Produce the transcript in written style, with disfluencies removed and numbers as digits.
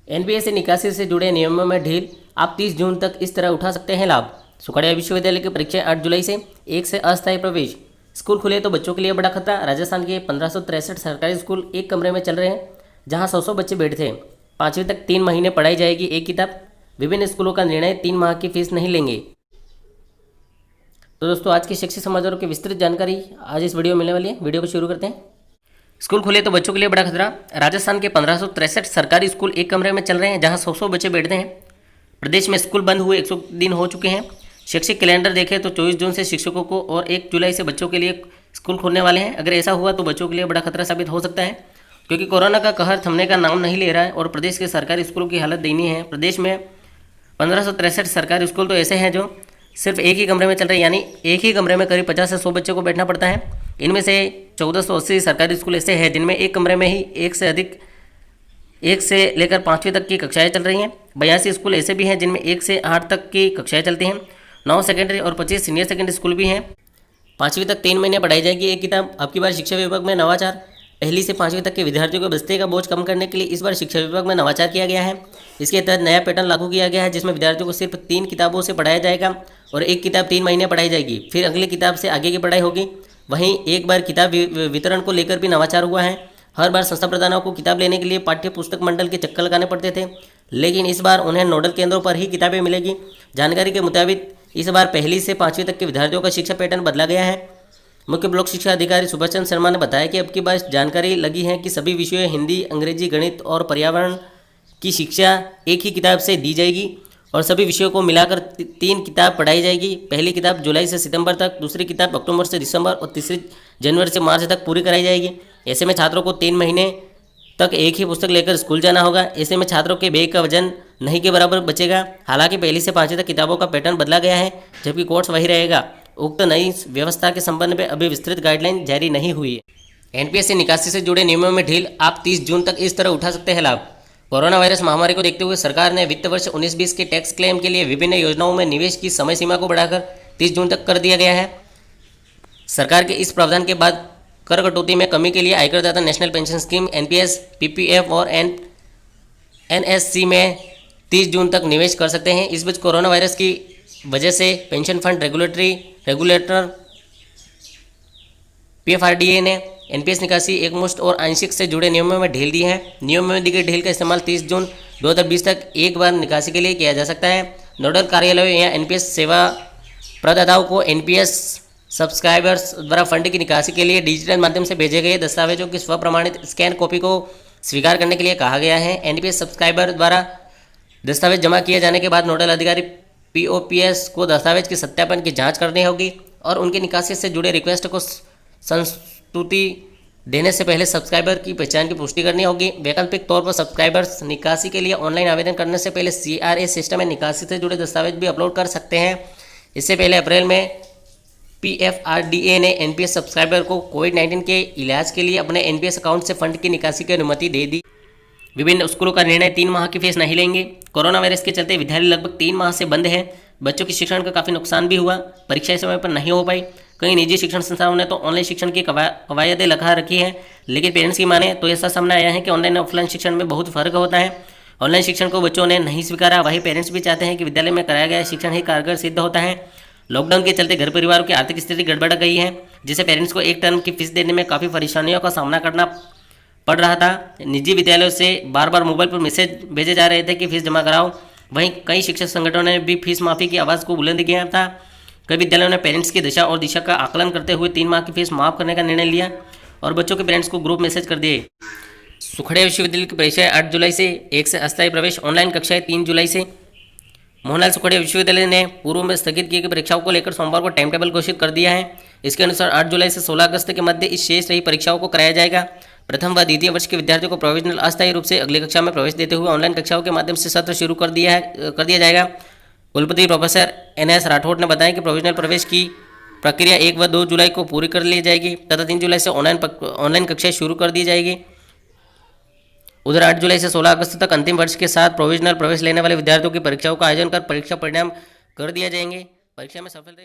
NPS से निकासी से जुड़े नियमों में ढील, आप 30 जून तक इस तरह उठा सकते हैं लाभ। सुखड़िया विश्वविद्यालय की परीक्षाएं 8 जुलाई से, 1 से अस्थायी प्रवेश। स्कूल खुले तो बच्चों के लिए बड़ा खतरा। राजस्थान के 1563 सरकारी स्कूल एक कमरे में चल रहे हैं, जहां 100 बच्चे बैठते हैं। 5वीं तक 3 महीने पढ़ाई जाएगी एक किताब। विभिन्न स्कूलों का निर्णय, 3 माह की फीस नहीं लेंगे। तो दोस्तों, आज के शैक्षिक समाचारों की विस्तृत जानकारी आज इस वीडियो में मिलने वाली है। वीडियो को शुरू करते हैं। स्कूल खुले तो बच्चों के लिए बड़ा खतरा। राजस्थान के 1563 सरकारी स्कूल एक कमरे में चल रहे हैं, जहां 100 बच्चे बैठते हैं। प्रदेश में स्कूल बंद हुए 100 दिन हो चुके हैं। शैक्षिक कैलेंडर देखें तो 24 जून से शिक्षकों को और 1 जुलाई से बच्चों के लिए स्कूल खोलने वाले हैं। अगर ऐसा हुआ तो बच्चों के लिए बड़ा खतरा साबित हो सकता है, क्योंकि कोरोना का कहर थमने का नाम नहीं ले रहा है और प्रदेश के सरकारी स्कूलों की हालत दयनीय है। प्रदेश में 1563 सरकारी स्कूल तो ऐसे हैं जो सिर्फ एक ही कमरे में चल रहे हैं, यानी एक ही कमरे में करीब 50 से 100 बच्चों को बैठना पड़ता है। इनमें से 1480 सरकारी स्कूल ऐसे हैं जिनमें एक कमरे में ही एक से लेकर 5वीं तक की कक्षाएं चल रही हैं। 82 स्कूल ऐसे भी हैं जिनमें 1 से 8 तक की कक्षाएं चलती हैं। 9 सेकेंडरी और 25 सीनियर सेकेंडरी स्कूल भी हैं। 5वीं तक 3 महीने पढ़ाई जाएगी एक किताब। अब की बार शिक्षा विभाग में नवाचार। 1 से 5वीं तक के विद्यार्थियों के बस्ते का बोझ कम करने के लिए इस बार शिक्षा विभाग में नवाचार किया गया है। इसके तहत नया पैटर्न लागू किया गया है, जिसमें विद्यार्थियों को सिर्फ 3 किताबों से पढ़ाया जाएगा और एक किताब 3 महीने पढ़ाई जाएगी। फिर अगली किताब से आगे की पढ़ाई होगी। वहीं एक बार किताब वितरण को लेकर भी नवाचार हुआ है। हर बार संस्था प्रधानों को किताब लेने के लिए पाठ्य पुस्तक मंडल के चक्कर लगाने पड़ते थे, लेकिन इस बार उन्हें नोडल केंद्रों पर ही किताबें मिलेगी। जानकारी के मुताबिक इस बार 1 से 5वीं तक के विद्यार्थियों का शिक्षा पैटर्न बदला गया है। मुख्य ब्लॉक शिक्षा अधिकारी सुभाष चंद्र शर्मा ने बताया कि अब की बार जानकारी लगी है कि सभी विषयों हिंदी, अंग्रेजी, गणित और पर्यावरण की शिक्षा एक ही किताब से दी जाएगी और सभी विषयों को मिलाकर 3 किताब पढ़ाई जाएगी। पहली किताब जुलाई से सितंबर तक, दूसरी किताब अक्टूबर से दिसंबर और तीसरी जनवरी से मार्च तक पूरी कराई जाएगी। ऐसे में छात्रों को 3 महीने तक एक ही पुस्तक लेकर स्कूल जाना होगा। ऐसे में छात्रों के बैग का वजन नहीं के बराबर बचेगा। हालांकि 1 से 5वीं तक किताबों का पैटर्न बदला गया है, जबकि कोर्स वही रहेगा। उक्त नई व्यवस्था के संबंध में अभी विस्तृत गाइडलाइन जारी नहीं हुई है। एनपीएस से निकासी से जुड़े नियमों में ढील, आप 30 जून तक इस तरह उठा सकते हैं लाभ। कोरोना वायरस महामारी को देखते हुए सरकार ने वित्त वर्ष 19-20 के टैक्स क्लेम के लिए विभिन्न योजनाओं में निवेश की समय सीमा को बढ़ाकर 30 जून तक कर दिया गया है। सरकार के इस प्रावधान के बाद कर कटौती में कमी के लिए आयकरदाता national pension scheme, NPS, PPF और एनएससी में 30 जून तक निवेश कर सकते हैं। इस बीच कोरोना वायरस की वजह से पेंशन फंड रेगुलेटर पीएफआरडीए ने एनपीएस निकासी, एकमुश्त और आंशिक से जुड़े नियमों में ढील दी है। नियमों में दी गई ढील का इस्तेमाल 30 जून 2020 तक एक बार निकासी के लिए किया जा सकता है। नोडल कार्यालयों या एनपीएस सेवा प्रदाताओं को एनपीएस सब्सक्राइबर्स द्वारा फंड की निकासी के लिए डिजिटल माध्यम से भेजे गए दस्तावेजों की स्वप्रमाणित स्कैन कॉपी को स्वीकार करने के लिए कहा गया है। एनपीएस सब्सक्राइबर द्वारा दस्तावेज जमा किए जाने के बाद नोडल अधिकारी पीओपीएस को दस्तावेज के सत्यापन की जांच करनी होगी और उनकी निकासी से जुड़े रिक्वेस्ट को संस्तुति देने से पहले सब्सक्राइबर की पहचान की पुष्टि करनी होगी। वैकल्पिक तौर पर सब्सक्राइबर्स निकासी के लिए ऑनलाइन आवेदन करने से पहले सीआरए सिस्टम में निकासी से जुड़े दस्तावेज भी अपलोड कर सकते हैं। इससे पहले अप्रैल में पीएफआरडीए ने एनपीएस सब्सक्राइबर को कोविड-19 के इलाज के लिए अपने एनपीएस अकाउंट से फंड की निकासी की अनुमति दे दी। विभिन्न स्कूलों का निर्णय, 3 माह की फीस नहीं लेंगे। कोरोना वायरस के चलते विद्यालय लगभग 3 माह से बंद है। बच्चों की शिक्षण का काफ़ी नुकसान भी हुआ। परीक्षाएं समय पर नहीं हो पाई। कई निजी शिक्षण संस्थानों ने तो ऑनलाइन शिक्षण की कवायदें लगा रखी है, लेकिन पेरेंट्स की माने तो ऐसा सामने आया है कि ऑनलाइन और ऑफलाइन शिक्षण में बहुत फर्क होता है। ऑनलाइन शिक्षण को बच्चों ने नहीं स्वीकारा, वहीं पेरेंट्स भी चाहते हैं कि विद्यालय में कराया गया शिक्षण ही कारगर सिद्ध होता है। लॉकडाउन के चलते घर परिवारों की आर्थिक स्थिति गड़बड़ गई है, जिससे पेरेंट्स को एक टर्म की फीस देने में काफ़ी परेशानियों का सामना करना पड़ रहा था। निजी विद्यालयों से बार बार मोबाइल पर मैसेज भेजे जा रहे थे कि फीस जमा कराओ। वहीं कई शिक्षक संगठनों ने भी फीस माफ़ी की आवाज़ को बुलंद किया था। कई विद्यालयों ने पेरेंट्स की दशा और दिशा का आकलन करते हुए 3 माह की फीस माफ़ करने का निर्णय लिया और बच्चों के पेरेंट्स को ग्रुप मैसेज कर दिए। सुखड़िया विश्वविद्यालय की परीक्षाएं 8 जुलाई से, 1 से अस्थायी प्रवेश। ऑनलाइन कक्षाएं 3 जुलाई से। मोहनलाल सुखड़िया विश्वविद्यालय ने पूर्व में स्थगित की गई परीक्षाओं को लेकर सोमवार को टाइम टेबल घोषित कर दिया है। इसके अनुसार 8 जुलाई से 16 अगस्त के मध्य इस शेष रही परीक्षाओं को कराया जाएगा। प्रथम व द्वितीय वर्ष के विद्यार्थियों को प्रोविजनल अस्थायी रूप से अगली कक्षा में प्रवेश देते हुए ऑनलाइन कक्षाओं के माध्यम से सत्र शुरू कर दिया जाएगा। कुलपति प्रोफेसर एनएस राठौड़ ने बताया कि प्रोविजनल प्रवेश की प्रक्रिया 1 व 2 जुलाई को पूरी कर ली जाएगी तथा 3 जुलाई से ऑनलाइन कक्षाएं शुरू कर दी जाएगी। उधर 8 जुलाई से 16 अगस्त तक अंतिम वर्ष के साथ प्रोविजनल प्रवेश लेने वाले विद्यार्थियों की परीक्षाओं का आयोजन कर परीक्षा परिणाम कर दिए जाएंगे। परीक्षा में सफलता